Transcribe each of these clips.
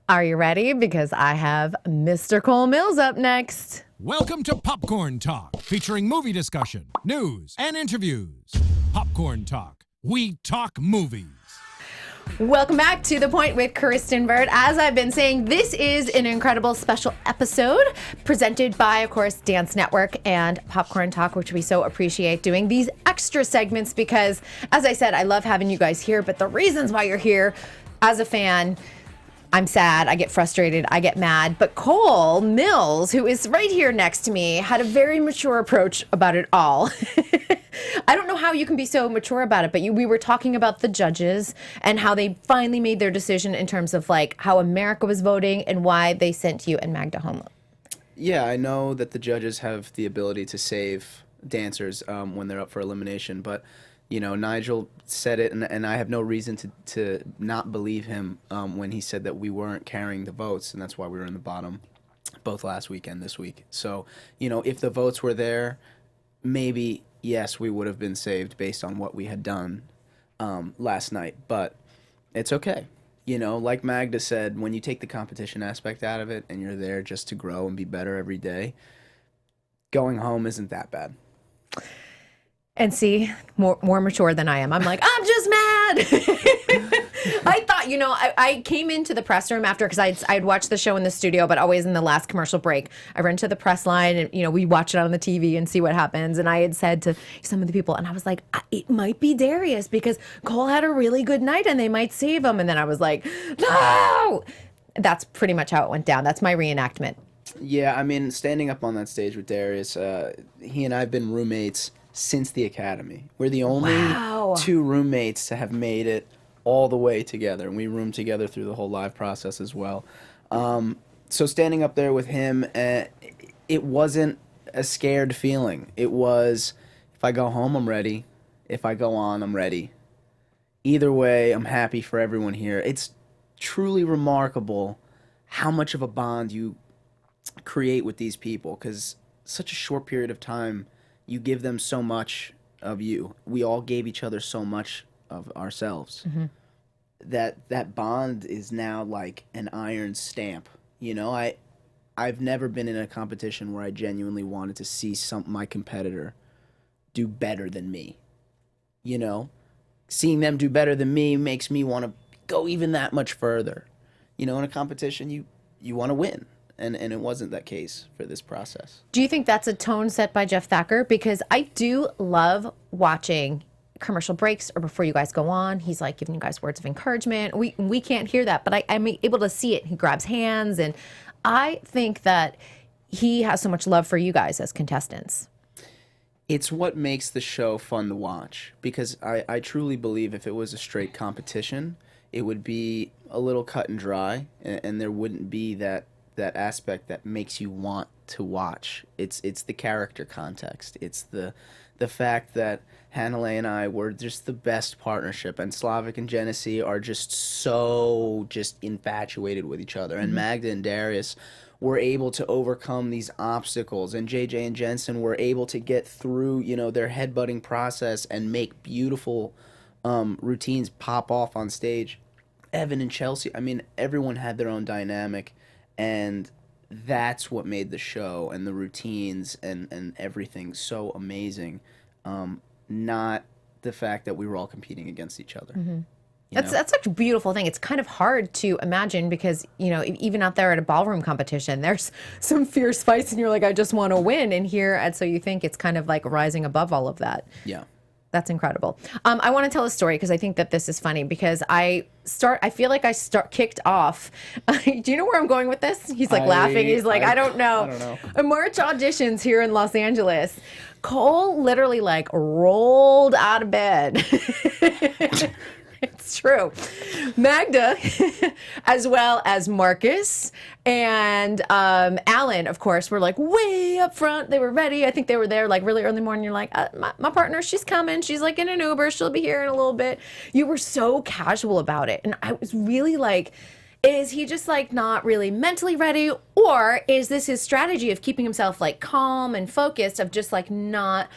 Are you ready? Because I have Mr. Cole Mills up next. Welcome to Popcorn Talk, featuring movie discussion, news, and interviews. Popcorn Talk. We talk movies. Welcome back to The Point with Kristyn Burtt. As I've been saying, this is an incredible special episode presented by, of course, Dance Network and Popcorn Talk, which we so appreciate doing these extra segments because, as I said, I love having you guys here, but the reasons why you're here, as a fan, I'm sad, I get frustrated, I get mad. But Cole Mills, who is right here next to me, had a very mature approach about it all. I don't know how you can be so mature about it, but we were talking about the judges and how they finally made their decision in terms of like how America was voting and why they sent you and Magda home. Yeah, I know that the judges have the ability to save dancers when they're up for elimination, but you know, Nigel said it, and I have no reason to not believe him when he said that we weren't carrying the votes, and that's why we were in the bottom both last week and this week. So, you know, if the votes were there, maybe, yes, we would have been saved based on what we had done last night, but it's okay. You know, like Magda said, when you take the competition aspect out of it and you're there just to grow and be better every day, going home isn't that bad. And see, more mature than I am. I'm like, I'm just mad. I thought, you know, I came into the press room after, because I'd watched the show in the studio, but always in the last commercial break. I ran to the press line and, you know, we watch it on the TV and see what happens. And I had said to some of the people, and I was like, it might be Darius because Cole had a really good night and they might save him. And then I was like, no! That's pretty much how it went down. That's my reenactment. Yeah, I mean, standing up on that stage with Darius, he and I have been roommates since the academy. We're the only two roommates to have made it all the way together, and we roomed together through the whole live process as well. So standing up there with him, it wasn't a scared feeling. It was, if I go home, I'm ready. If I go on, I'm ready. Either way, I'm happy for everyone here. It's truly remarkable how much of a bond you create with these people, because such a short period of time, you give them so much of you. We all gave each other so much of ourselves. Mm-hmm. That bond is now like an iron stamp. You know, I've never been in a competition where I genuinely wanted to see my competitor do better than me. You know, seeing them do better than me makes me want to go even that much further. You know, in a competition, you want to win. And it wasn't that case for this process. Do you think that's a tone set by Jeff Thacker? Because I do love watching commercial breaks or before you guys go on. He's like giving you guys words of encouragement. We can't hear that, but I'm able to see it. He grabs hands, and I think that he has so much love for you guys as contestants. It's what makes the show fun to watch, because I truly believe if it was a straight competition, it would be a little cut and dry, and there wouldn't be that aspect that makes you want to watch. It's the character context. It's the fact that Hanalei and I were just the best partnership, and Slavik and Genesee are just infatuated with each other. And Magda and Darius were able to overcome these obstacles, and JJ and Jensen were able to get through, you know, their headbutting process and make beautiful routines pop off on stage. Evan and Chelsea, I mean, everyone had their own dynamic. And that's what made the show and the routines and everything so amazing. Not the fact that we were all competing against each other. Mm-hmm. That's such a beautiful thing. It's kind of hard to imagine because, you know, even out there at a ballroom competition, there's some fierce fights and you're like, I just want to win. And here, and so you think it's kind of like rising above all of that. Yeah. That's incredible. I want to tell a story because I think that this is funny because I feel like I kicked off. Do you know where I'm going with this? He's like laughing. He's like, I don't know. March auditions here in Los Angeles. Cole literally like rolled out of bed. It's true. Magda, as well as Marcus and Alan, of course, were like way up front. They were ready. I think they were there like really early morning. You're like, my partner, she's coming. She's like in an Uber. She'll be here in a little bit. You were so casual about it. And I was really like, is he just like not really mentally ready? Or is this his strategy of keeping himself like calm and focused, of just like not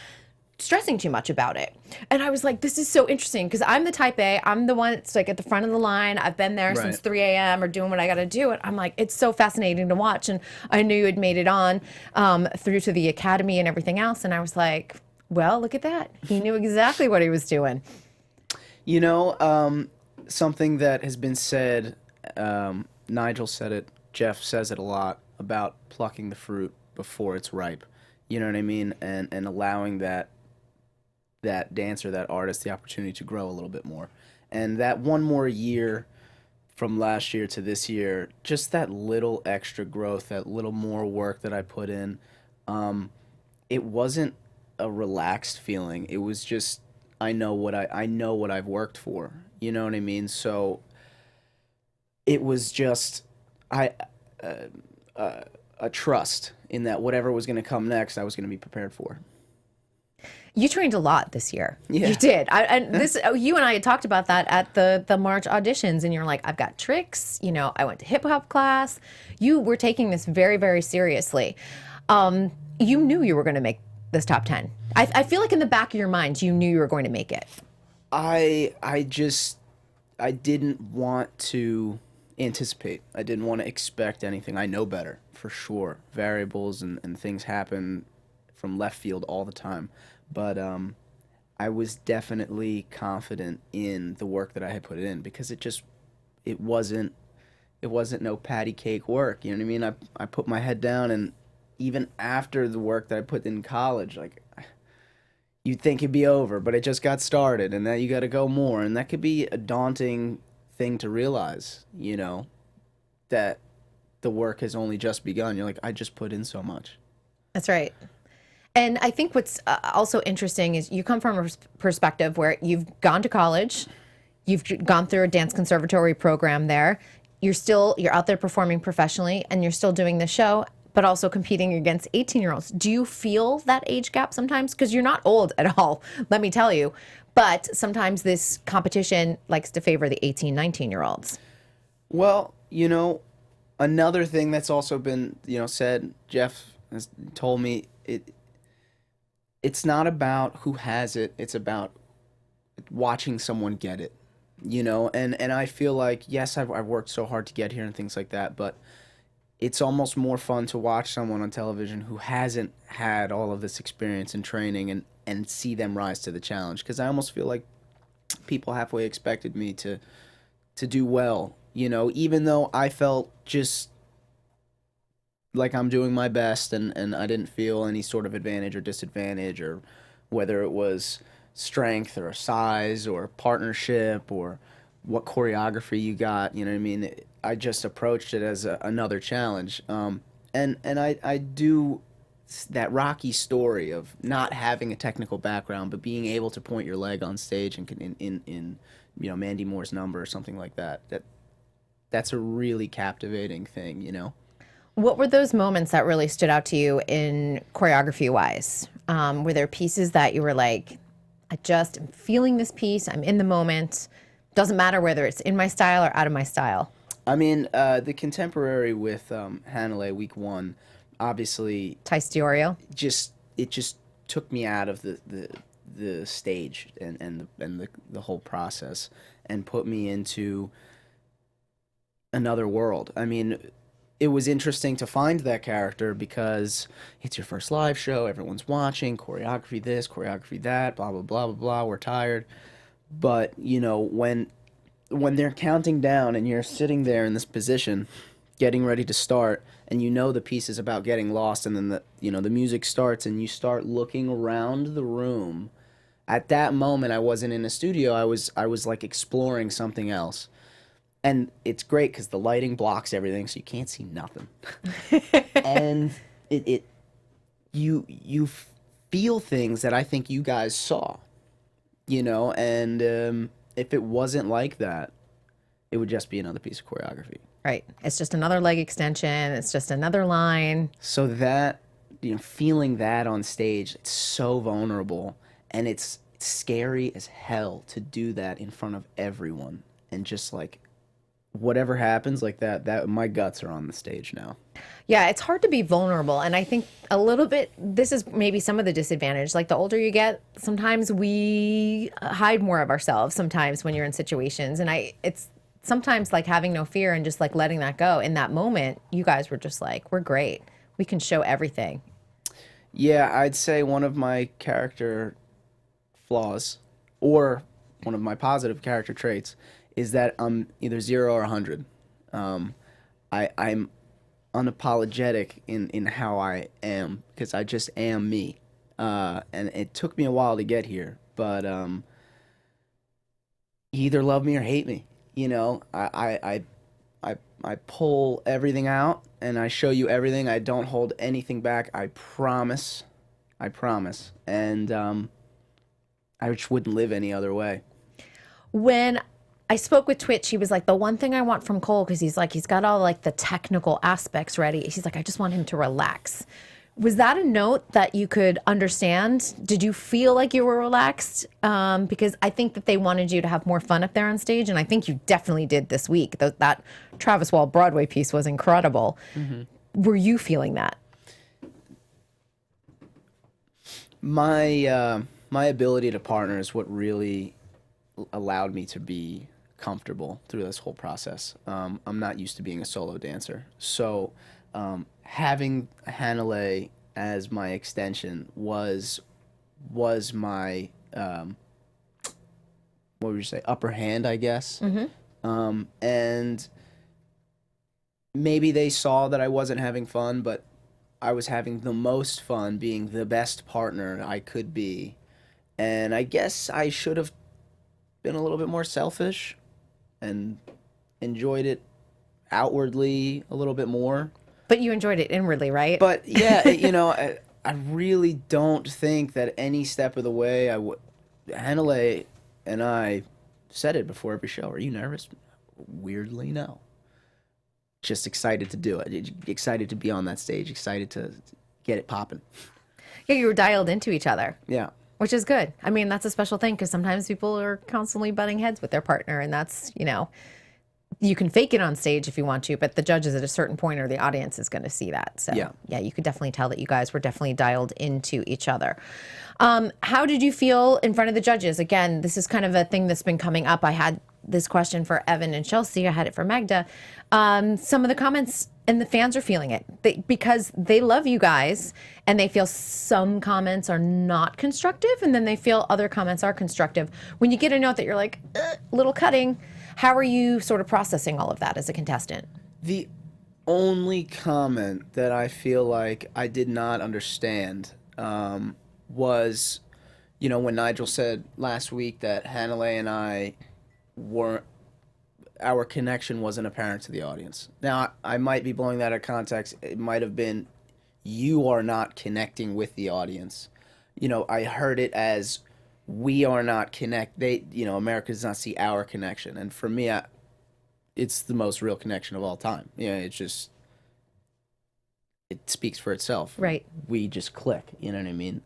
stressing too much about it. And I was like, this is so interesting because I'm the type A. I'm the one that's like at the front of the line. I've been there since 3 a.m. or doing what I got to do. And I'm like, it's so fascinating to watch. And I knew you had made it on through to the academy and everything else. And I was like, well, look at that. He knew exactly what he was doing. You know, something that has been said, Nigel said it, Jeff says it a lot, about plucking the fruit before it's ripe. You know what I mean? And allowing that dancer, that artist, the opportunity to grow a little bit more. And that one more year from last year to this year, just that little extra growth, that little more work that I put in, it wasn't a relaxed feeling. It was just, I know what I've worked for. You know what I mean? So it was just a trust in that whatever was going to come next, I was going to be prepared for. You trained a lot this year. Yeah. You did. You and I had talked about that at the March auditions, and you're like, I've got tricks. You know, I went to hip hop class. You were taking this very, very seriously. You knew you were going to make this top 10. I feel like in the back of your mind, you knew you were going to make it. I didn't want to anticipate. I didn't want to expect anything. I know better, for sure. Variables and things happen from left field all the time. But I was definitely confident in the work that I had put in, because it wasn't no patty cake work. You know what I mean? I put my head down, and even after the work that I put in college, like, you'd think it'd be over, but it just got started, and that you got to go more, and that could be a daunting thing to realize, you know, that the work has only just begun. You're like, I just put in so much. That's right. And I think what's also interesting is you come from a perspective where you've gone to college, you've gone through a dance conservatory program there, you're out there performing professionally, and you're still doing the show, but also competing against 18-year-olds. Do you feel that age gap sometimes? Because you're not old at all, let me tell you. But sometimes this competition likes to favor the 18, 19-year-olds. Well, you know, another thing that's also been, you know, said, Jeff has told me, it's not about who has it, it's about watching someone get it, you know? And I feel like, yes, I've worked so hard to get here and things like that, but it's almost more fun to watch someone on television who hasn't had all of this experience and training and see them rise to the challenge. Because I almost feel like people halfway expected me to do well, you know, even though I felt just like I'm doing my best, and I didn't feel any sort of advantage or disadvantage, or whether it was strength or size or partnership or what choreography you got, you know what I mean? I just approached it as another challenge. And I do that Rocky story of not having a technical background, but being able to point your leg on stage and in you know, Mandy Moore's Number or something like that. That's a really captivating thing, you know? What were those moments that really stood out to you in choreography-wise? Were there pieces that you were like, I just am feeling this piece, I'm in the moment, doesn't matter whether it's in my style or out of my style? I mean, the contemporary with Hanalei week 1, obviously... Tice Diorio? It just took me out of the stage and the whole process and put me into another world. I mean, it was interesting to find that character because it's your first live show, everyone's watching, choreography this, choreography that, blah, blah, blah, blah, blah, we're tired. But, you know, when they're counting down and you're sitting there in this position, getting ready to start, and you know the piece is about getting lost, and then the music starts and you start looking around the room. At that moment, I wasn't in a studio. I was like exploring something else. And it's great because the lighting blocks everything, so you can't see nothing. And you feel things that I think you guys saw, you know. And if it wasn't like that, it would just be another piece of choreography. Right. It's just another leg extension. It's just another line. So that, you know, feeling that on stage, it's so vulnerable, and it's scary as hell to do that in front of everyone, and just like whatever happens, like that my guts are on the stage now. Yeah, it's hard to be vulnerable. And I think a little bit, this is maybe some of the disadvantage. Like the older you get, sometimes we hide more of ourselves sometimes when you're in situations. And it's sometimes like having no fear and just like letting that go. In that moment, you guys were just like, we're great. We can show everything. Yeah, I'd say one of my character flaws, or one of my positive character traits, is that I'm either 0 or 100. I'm unapologetic in how I am, because I just am me. And it took me a while to get here, but you either love me or hate me. You know, I pull everything out and I show you everything. I don't hold anything back. I promise. And I just wouldn't live any other way. When I spoke with Twitch, he was like, the one thing I want from Cole, because he's got all like the technical aspects ready. He's like, I just want him to relax. Was that a note that you could understand? Did you feel like you were relaxed? Because I think that they wanted you to have more fun up there on stage, and I think you definitely did this week. That Travis Wall Broadway piece was incredible. Mm-hmm. Were you feeling that? My ability to partner is what really allowed me to be comfortable through this whole process. I'm not used to being a solo dancer, so having Hanalei as my extension was my what would you say, upper hand, I guess. Mm-hmm. And maybe they saw that I wasn't having fun, but I was having the most fun being the best partner I could be. And I guess I should have been a little bit more selfish and enjoyed it outwardly a little bit more. But you enjoyed it inwardly, right? But yeah, you know, I really don't think that any step of the way Hanalei and I said it before every show. Are you nervous? Weirdly, no. Just excited to do it. Excited to be on that stage. Excited to get it popping. Yeah, you were dialed into each other. Yeah. Which is good. I mean, that's a special thing because sometimes people are constantly butting heads with their partner, and that's, you know, you can fake it on stage if you want to, but the judges at a certain point or the audience is going to see that. So yeah, you could definitely tell that you guys were definitely dialed into each other. How did you feel in front of the judges? Again, this is kind of a thing that's been coming up. I had this question for Evan and Chelsea. I had it for Magda. Some of the comments, and the fans are feeling it because they love you guys and they feel some comments are not constructive, and then they feel other comments are constructive. When you get a note that you're like, little cutting, how are you sort of processing all of that as a contestant? The only comment that I feel like I did not understand was, you know, when Nigel said last week that Hanalei and I our connection wasn't apparent to the audience. Now, I might be blowing that out of context. It might have been, you are not connecting with the audience. You know, I heard it as, we are not America does not see our connection. And for me, it's the most real connection of all time. You know, it's just, it speaks for itself. Right. We just click, you know what I mean?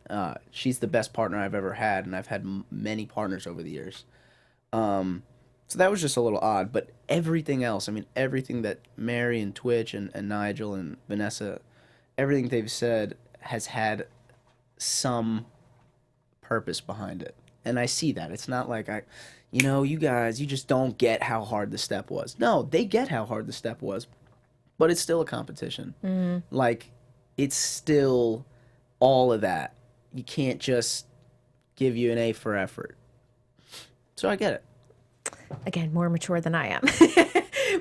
She's the best partner I've ever had, and I've had many partners over the years. So that was just a little odd, but everything else, I mean, everything that Mary and Twitch and Nigel and Vanessa, everything they've said has had some purpose behind it. And I see that. It's not like you guys, you just don't get how hard the step was. No, they get how hard the step was, but it's still a competition. Mm-hmm. Like, it's still all of that. You can't just give you an A for effort. So I get it. Again, more mature than I am.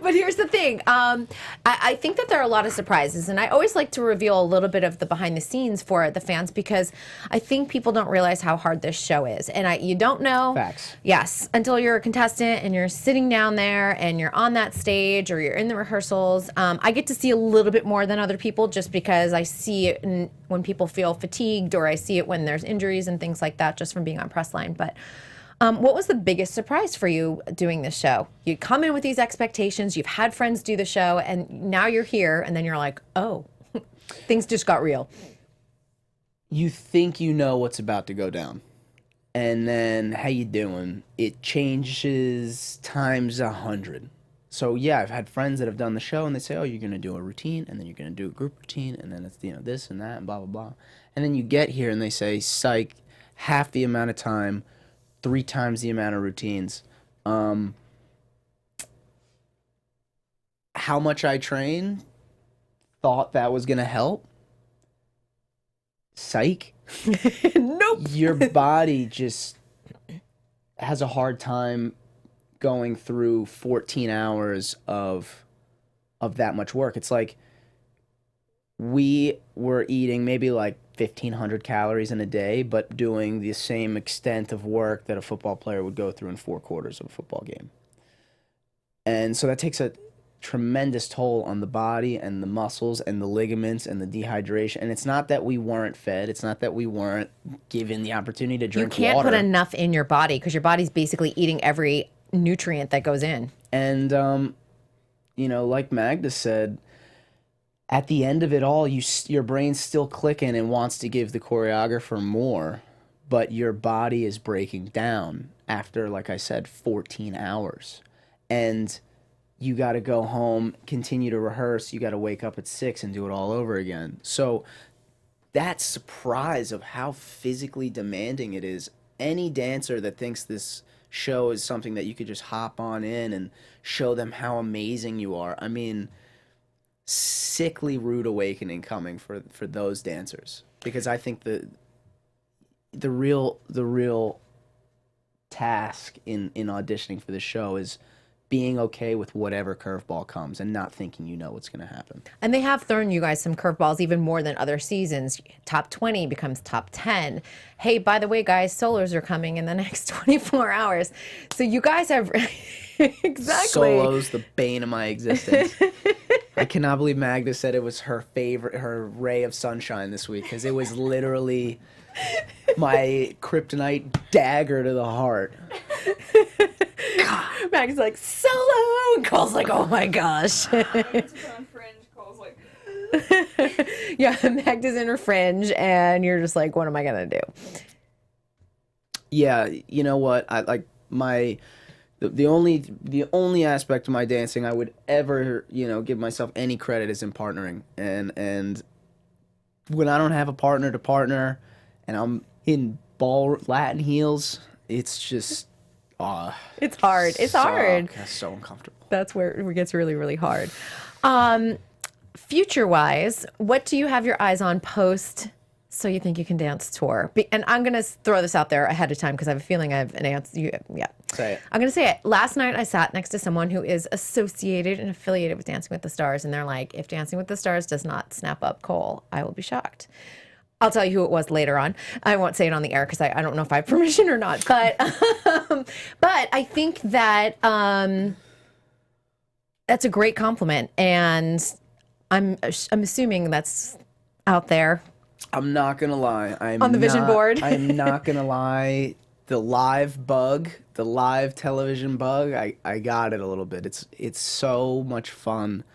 But here's the thing. I think that there are a lot of surprises, and I always like to reveal a little bit of the behind the scenes for the fans, because I think people don't realize how hard this show is. And you don't know. Facts. Yes, until you're a contestant and you're sitting down there and you're on that stage or you're in the rehearsals. I get to see a little bit more than other people just because I see it when people feel fatigued, or I see it when there's injuries and things like that just from being on press line. But what was the biggest surprise for you doing this show? You come in with these expectations, you've had friends do the show, and now you're here, and then you're like, oh, things just got real. You think you know what's about to go down, and then how you doing? It changes times 100. So yeah, I've had friends that have done the show, and they say, "Oh, you're gonna do a routine, and then you're gonna do a group routine, and then it's this and that, and blah blah blah." And then you get here, and they say, "Psych, half the amount of time, 3 times the amount of routines." How much I train, thought that was gonna help. Psych. Nope. Your body just has a hard time going through 14 hours of that much work. It's like we were eating maybe like 1,500 calories in a day, but doing the same extent of work that a football player would go through in 4 quarters of a football game. And so that takes a tremendous toll on the body and the muscles and the ligaments and the dehydration. And it's not that we weren't fed. It's not that we weren't given the opportunity to drink water. You can't put enough in your body because your body's basically eating every nutrient that goes in. And, like Magda said, at the end of it all, your brain's still clicking and wants to give the choreographer more, but your body is breaking down after, like I said, 14 hours. And you got to go home, continue to rehearse. You got to wake up at 6 and do it all over again. So that surprise of how physically demanding it is, any dancer that thinks this show is something that you could just hop on in and show them how amazing you are. I mean, sickly rude awakening coming for those dancers, because I think the real task in auditioning for the show is being okay with whatever curveball comes and not thinking you know what's going to happen. And they have thrown you guys some curveballs even more than other seasons. Top 20 becomes top 10. Hey, by the way, guys, solos are coming in the next 24 hours. So you guys have... Exactly. Solos, the bane of my existence. I cannot believe Magda said it was her ray of sunshine this week, because it was literally my kryptonite dagger to the heart. Mag's like, solo! And Cole's like, oh my gosh. I went to put on Fringe, Cole's like... Yeah, Magda's in her Fringe, and you're just like, what am I going to do? Yeah, you know what? I like the only aspect of my dancing I would ever, give myself any credit is in partnering. And when I don't have a partner to partner and I'm in Latin heels, it's just... it's hard. It's hard. That's so uncomfortable. That's where it gets really, really hard. Future-wise, what do you have your eyes on post So You Think You Can Dance tour? And I'm going to throw this out there ahead of time because I have a feeling I have an answer. Yeah. Say it. I'm going to say it. Last night I sat next to someone who is associated and affiliated with Dancing with the Stars, and they're like, if Dancing with the Stars does not snap up Cole, I will be shocked. I'll tell you who it was later on. I won't say it on the air because I don't know if I have permission or not. But but I think that that's a great compliment, and I'm assuming that's out there. I'm not gonna lie. On the vision board. I'm not gonna lie. The live bug, the live television bug, I got it a little bit. It's so much fun.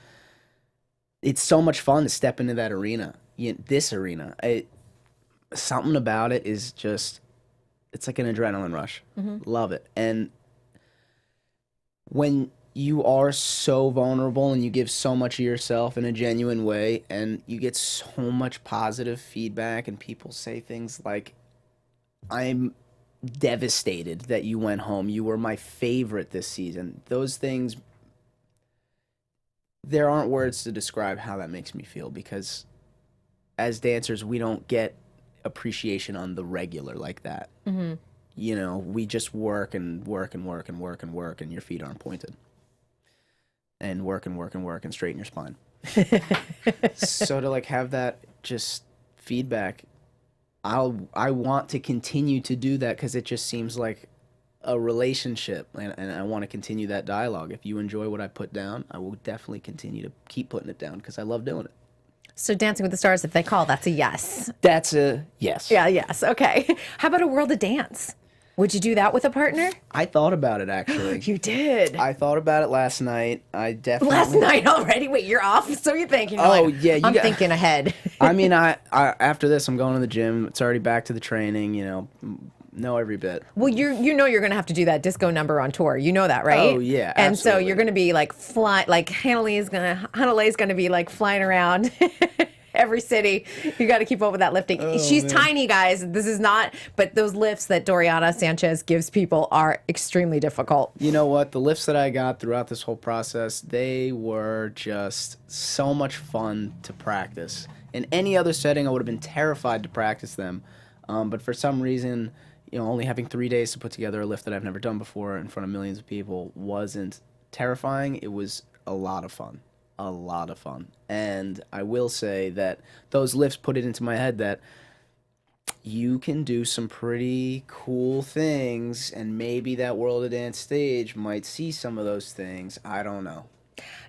It's so much fun to step into that arena. This arena. Something about it is just, it's like an adrenaline rush. Mm-hmm. Love it. And when you are so vulnerable and you give so much of yourself in a genuine way, and you get so much positive feedback, and people say things like, I'm devastated that you went home. You were my favorite this season. Those things, there aren't words to describe how that makes me feel, because as dancers, we don't get appreciation on the regular like that. Mm-hmm. We just work and work and work and work and work, and your feet aren't pointed. And work and work and work and straighten your spine. So to have that just feedback, I want to continue to do that, because it just seems like a relationship, and I want to continue that dialogue. If you enjoy what I put down, I will definitely continue to keep putting it down, because I love doing it. So Dancing with the Stars, if they call, that's a yes. That's a yes. Yeah, yes. Okay. How about a World of Dance? Would you do that with a partner? I thought about it, actually. You did? I thought about it last night. I definitely... Last night already? Wait, you're off? So you're thinking... Yeah. I'm thinking ahead. I mean, I after this, I'm going to the gym. It's already back to the training, know every bit. Well, you know you're going to have to do that disco number on tour. You know that, right? Oh, yeah, And so absolutely. you're going to be like Hannah Lee's going to be like flying around every city. You got to keep up with that lifting. She's tiny, guys. This is not, but those lifts that Doriana Sanchez gives people are extremely difficult. You know what? The lifts that I got throughout this whole process, they were just so much fun to practice. In any other setting, I would have been terrified to practice them. But for some reason, only having 3 days to put together a lift that I've never done before in front of millions of people wasn't terrifying. It was a lot of fun. A lot of fun. And I will say that those lifts put it into my head that you can do some pretty cool things, and maybe that World of Dance stage might see some of those things. I don't know.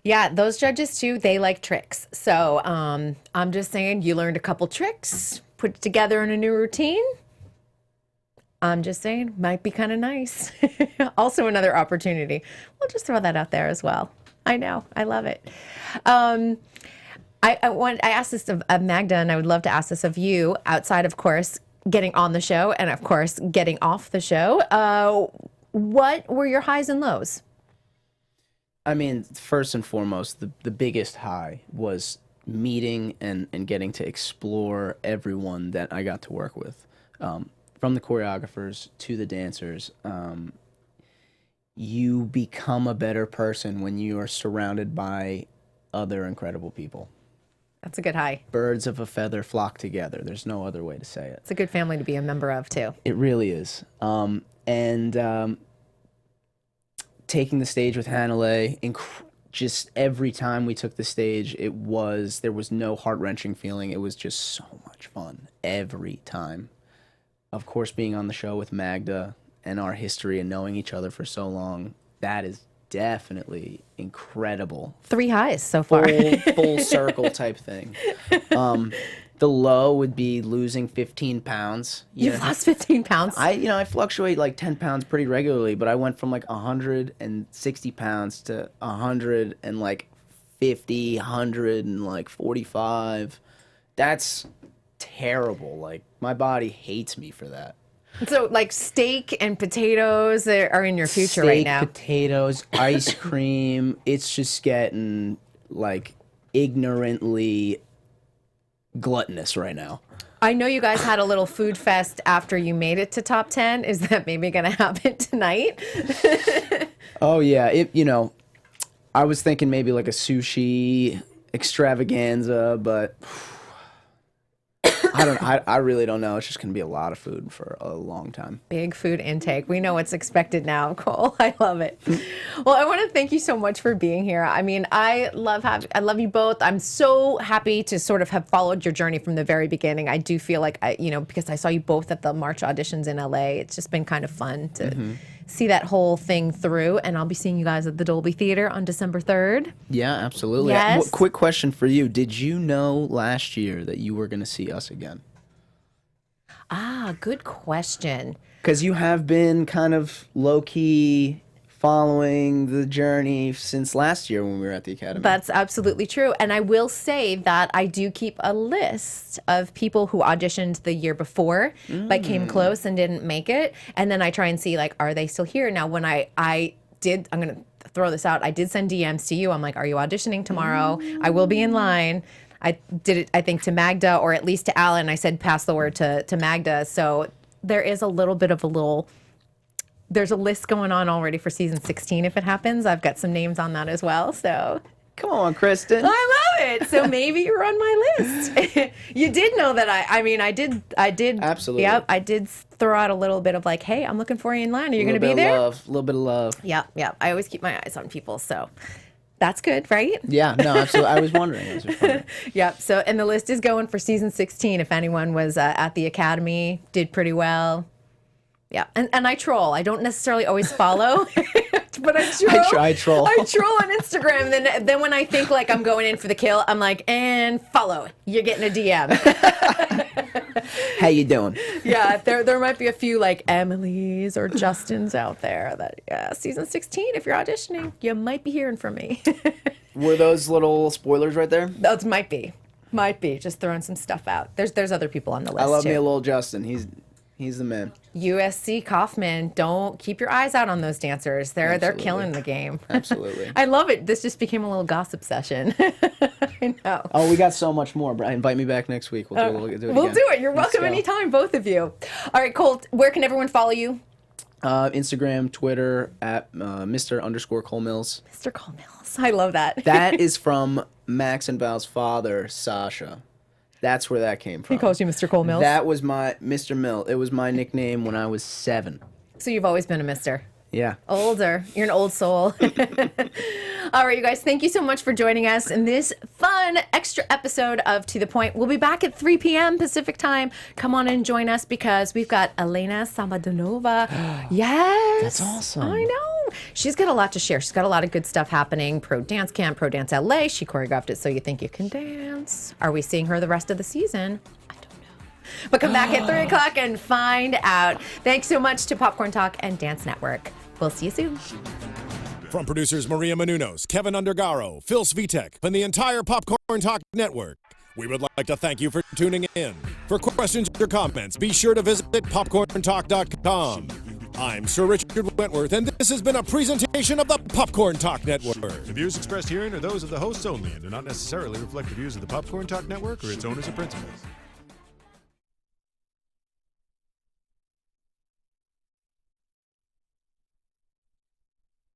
Yeah, those judges too, they like tricks. So I'm just saying, you learned a couple tricks, put it together in a new routine. I'm just saying, might be kind of nice. Also another opportunity. We'll just throw that out there as well. I know, I love it. I asked this of Magda, and I would love to ask this of you, outside, of course, getting on the show and, of course, getting off the show. What were your highs and lows? I mean, first and foremost, the biggest high was meeting and getting to explore everyone that I got to work with. From the choreographers to the dancers, you become a better person when you are surrounded by other incredible people. That's a good high. Birds of a feather flock together. There's no other way to say it. It's a good family to be a member of, too. It really is. Taking the stage with Hannah Lee, just every time we took the stage, there was no heart-wrenching feeling. It was just so much fun every time. Of course, being on the show with Magda and our history and knowing each other for so long, that is definitely incredible. 3 highs so far. Full circle type thing. The low would be losing 15 pounds. You've lost 15 pounds? I fluctuate like 10 pounds pretty regularly, but I went from like 160 pounds to 150, 145. That's terrible. Like, my body hates me for that. So, like, steak and potatoes are in your future right now. Steak, potatoes, ice cream. It's just getting, like, ignorantly gluttonous right now. I know you guys had a little food fest after you made it to top 10. Is that maybe going to happen tonight? Oh, yeah. I was thinking maybe like a sushi extravaganza, but I really don't know. It's just going to be a lot of food for a long time. Big food intake. We know what's expected now, Cole. I love it. Well, I want to thank you so much for being here. I mean, I love you both. I'm so happy to sort of have followed your journey from the very beginning. I do feel like because I saw you both at the March auditions in LA. It's just been kind of fun to see that whole thing through. And I'll be seeing you guys at the Dolby Theater on December 3rd. Yeah, absolutely. Yes. Quick question for you. Did you know last year that you were going to see us again? Ah, good question. Because you have been kind of low-key following the journey since last year when we were at the Academy. That's absolutely true. And I will say that I do keep a list of people who auditioned the year before but came close and didn't make it. And then I try and see, like, are they still here? Now, when I'm going to throw this out, I did send DMs to you. I'm like, are you auditioning tomorrow? I will be in line. I did it, I think, to Magda, or at least to Alan. I said, pass the word to Magda. So there is a little bit of there's a list going on already for season 16 if it happens. I've got some names on that as well. So Come on, Kristyn. I love it. So maybe you're on my list. You did know that I did. Absolutely. Yep. I did throw out a little bit of like, hey, I'm looking for you in line. Are you going to be there? A little bit of love. Yeah. Yeah. I always keep my eyes on people. So that's good, right? Yeah, no, absolutely. I was wondering. Yep. So, and the list is going for season 16. If anyone was at the Academy, did pretty well. Yeah. And I troll. I don't necessarily always follow, but I troll. I troll. I troll on Instagram. Then when I think like I'm going in for the kill, I'm like, and follow. You're getting a DM. How you doing? Yeah, there might be a few like Emily's or Justin's out there that, yeah, season 16, if you're auditioning, you might be hearing from me. Were those little spoilers right there? Those might be. Just throwing some stuff out. There's other people on the list I love too. me a little Justin. He's He's the man. USC Kaufman, don't keep your eyes out on those dancers. They're killing the game. Absolutely. I love it. This just became a little gossip session. I know. Oh, we got so much more. Brian, invite me back next week. We'll do it We'll again. do it. You're Let's welcome go. anytime, both of you. All right, Colt, where can everyone follow you? Instagram, Twitter, at Mr._Cole Mills. Mr. Cole Mills. I love that. That is from Max and Val's father, Sasha. That's where that came from. He calls you Mr. Cole Mills? That was my Mr. Mill. It was my nickname when I was 7. So you've always been a mister. Yeah. Older. You're an old soul. All right, you guys, thank you so much for joining us in this fun extra episode of To The Point. We'll be back at 3 p.m. Pacific time. Come on and join us because we've got Elena Samadonova. Yes. That's awesome. I know. She's got a lot to share. She's got a lot of good stuff happening. Pro Dance Camp, Pro Dance LA. She choreographed it So You Think You Can Dance. Are we seeing her the rest of the season? But come back at 3 o'clock and find out. Thanks so much to Popcorn Talk and Dance Network. We'll see you soon. From producers Maria Menounos, Kevin Undergaro, Phil Svitek, and the entire Popcorn Talk Network, we would like to thank you for tuning in. For questions or comments, be sure to visit popcorntalk.com. I'm Sir Richard Wentworth, and this has been a presentation of the Popcorn Talk Network. The views expressed herein are those of the hosts only and do not necessarily reflect the views of the Popcorn Talk Network or its owners or principals.